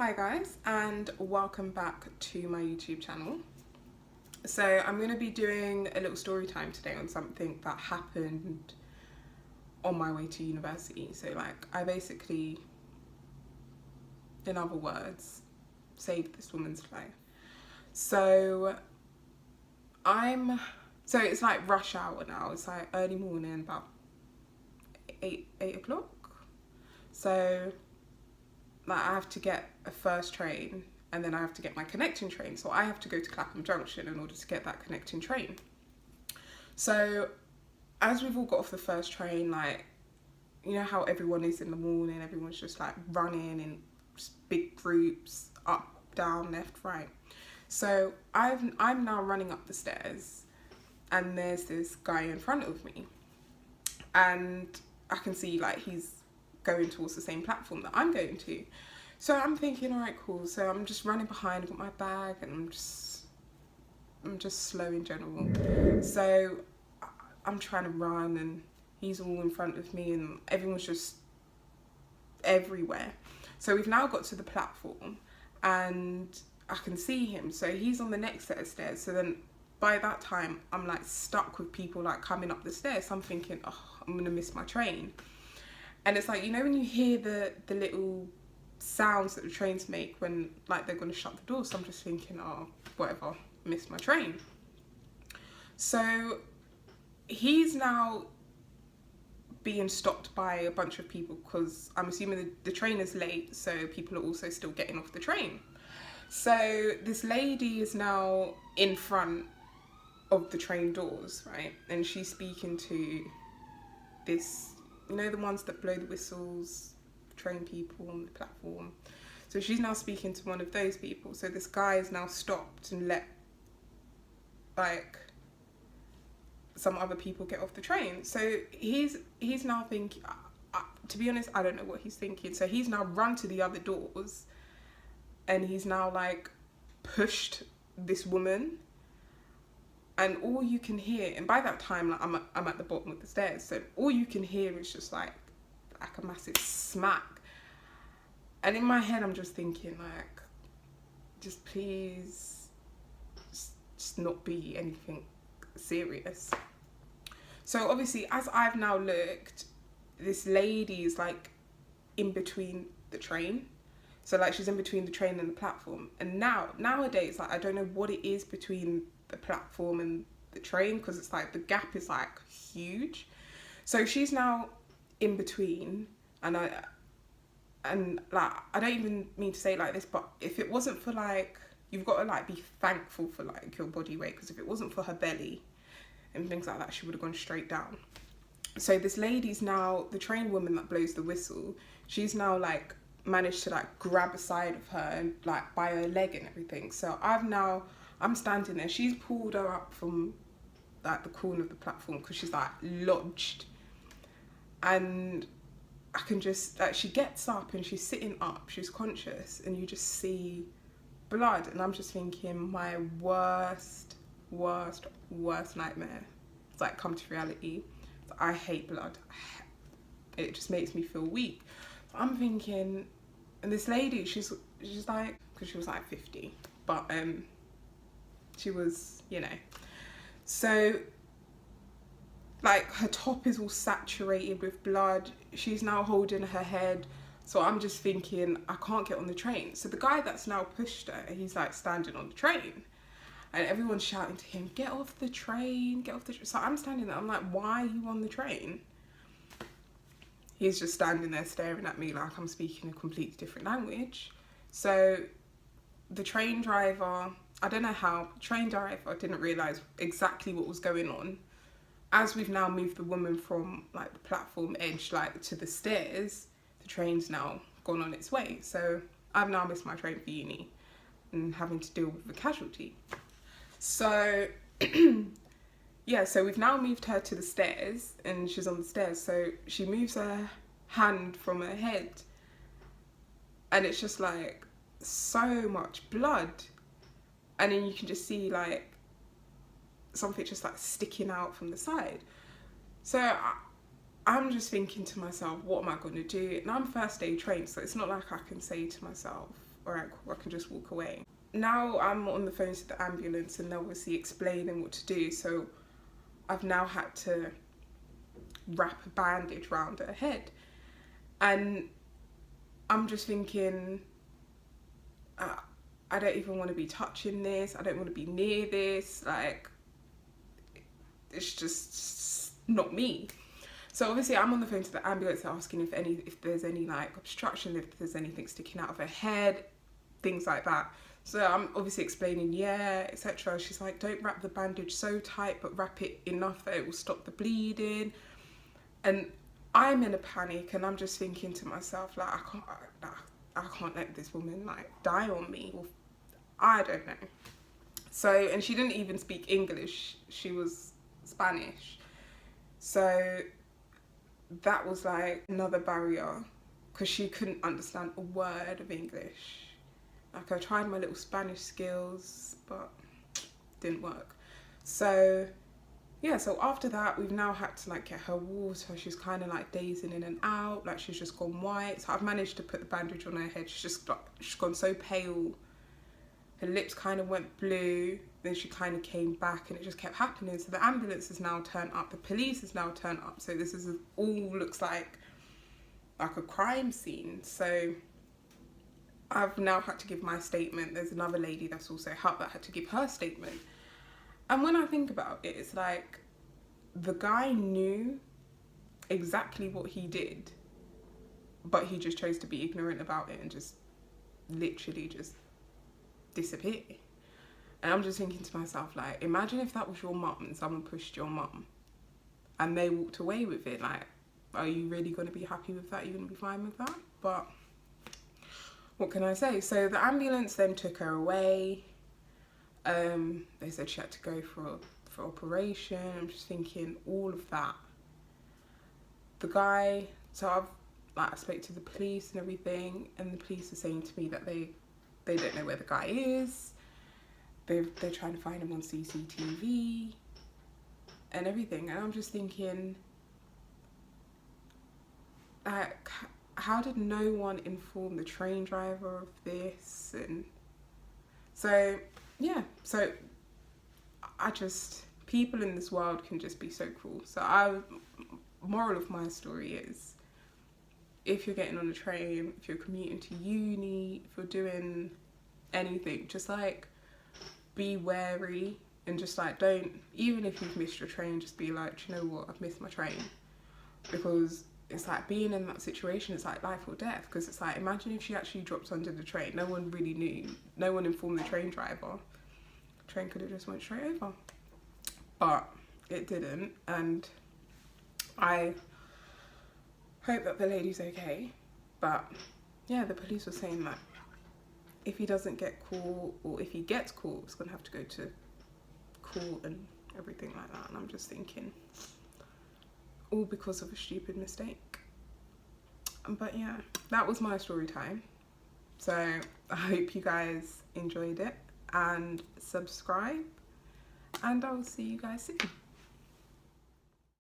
Hi guys, and welcome back to my YouTube channel. So I'm going to be doing a little story time today on something that happened on my way to university. So I basically, in other words, saved this woman's life. So it's like rush hour now. It's like early morning, about 8 o'clock. So I have to get a first train and then I have to get my connecting train. So I have to go to Clapham Junction in order to get that connecting train. So as we've all got off the first train, you know how everyone is in the morning, everyone's just running in big groups, up, down, left, right. So I'm now running up the stairs and there's this guy in front of me. And I can see he's going towards the same platform that I'm going to. So I'm thinking, all right, cool. So I'm just running behind, I've got my bag, and I'm just slow in general. So I'm trying to run and he's all in front of me and everyone's just everywhere. So we've now got to the platform and I can see him. So he's on the next set of stairs. So then by that time, I'm stuck with people coming up the stairs. So I'm thinking, oh, I'm gonna miss my train. And it's you know when you hear the little sounds that the trains make when they're going to shut the door. So I'm just thinking, oh, whatever, missed my train. So he's now being stopped by a bunch of people because I'm assuming the train is late, so people are also still getting off the train. So this lady is now in front of the train doors, right? And she's speaking to this, you know, the ones that blow the whistles, train people on the platform. So she's now speaking to one of those people. So this guy is now stopped and let some other people get off the train. So he's now thinking, to be honest, I don't know what he's thinking. So he's now run to the other doors and he's now pushed this woman. And all you can hear, and by that time, I'm at the bottom of the stairs, so all you can hear is just a massive smack. And in my head, I'm just thinking, just please, just not be anything serious. So obviously, as I've now looked, this lady is in between the train. So she's in between the train and the platform. And nowadays, I don't know what it is between the platform and the train, because it's the gap is huge. So she's now in between, and I don't even mean to say it like this, but if it wasn't for you've got to be thankful for your body weight, because if it wasn't for her belly and things like that, she would have gone straight down. So this lady's now, the train woman that blows the whistle, she's now managed to grab a side of her and by her leg and everything. So I'm standing there. She's pulled her up from the corner of the platform because she's lodged, and I can just she gets up and she's sitting up, she's conscious, and you just see blood, and I'm just thinking, my worst nightmare. It's come to reality. I hate blood. It just makes me feel weak. So I'm thinking, and this lady, she's because she was 50, but she was, you know, so her top is all saturated with blood. She's now holding her head. So I'm just thinking, I can't get on the train. So the guy that's now pushed her, he's standing on the train, and everyone's shouting to him, get off the train, get off the train. So I'm standing there, I'm why are you on the train? He's just standing there staring at me I'm speaking a completely different language. So the train driver, I don't know how, train driver didn't realise exactly what was going on. As we've now moved the woman from the platform edge to the stairs, the train's now gone on its way. So I've now missed my train for uni and having to deal with the casualty. So yeah, so we've now moved her to the stairs and she's on the stairs. So she moves her hand from her head and it's just so much blood. And then you can just see something just sticking out from the side. So I'm just thinking to myself, what am I going to do? And I'm first day trained, so it's not I can say to myself, all right, cool, I can just walk away. Now I'm on the phone to the ambulance and they're obviously explaining what to do. So I've now had to wrap a bandage around her head. And I'm just thinking, I don't even want to be touching this. I don't want to be near this. Like, it's just not me. So obviously I'm on the phone to the ambulance asking if there's any like obstruction, if there's anything sticking out of her head, things like that. So I'm obviously explaining, yeah, etc. She's like, don't wrap the bandage so tight, but wrap it enough that it will stop the bleeding. And I'm in a panic, and I'm just thinking to myself, like, I can't let this woman like die on me, or I don't know. So, and she didn't even speak English, she was Spanish. So that was like another barrier, because she couldn't understand a word of English. Like, I tried my little Spanish skills, but didn't work. So yeah, so after that, we've now had to like get her water. She's kind of like dazing in and out, like she's just gone white. So I've managed to put the bandage on her head. She's gone so pale. Her lips kind of went blue. Then she kind of came back, and it just kept happening. So the ambulance has now turned up. The police has now turned up. So this is all looks like a crime scene. So I've now had to give my statement. There's another lady that's also helped that had to give her statement. And when I think about it, it's like the guy knew exactly what he did, but he just chose to be ignorant about it and just literally just disappear. And I'm just thinking to myself, like, imagine if that was your mum and someone pushed your mum and they walked away with it. Like, are you really going to be happy with that? Are you going to be fine with that? But what can I say? So the ambulance then took her away. They said she had to go for operation. I'm just thinking all of that. The guy, so I spoke to the police and everything, and the police are saying to me that they don't know where the guy is. They're trying to find him on CCTV and everything. And I'm just thinking, like, how did no one inform the train driver of this? And so yeah, so people in this world can just be so cruel. So moral of my story is, if you're getting on a train, if you're commuting to uni, if you're doing anything, just like be wary, and just like don't, even if you've missed your train, just be like, do you know what, I've missed my train. Because it's like being in that situation, it's like life or death. Because it's like, imagine if she actually dropped under the train, no one really knew, no one informed the train driver. The train could have just went straight over, but it didn't. And I hope that the lady's okay. But yeah, the police were saying that if he doesn't get caught, or if he gets caught, it's gonna have to go to court and everything like that. And I'm just thinking, all because of a stupid mistake. But yeah, that was my story time. So I hope you guys enjoyed it, and subscribe, and I will see you guys soon.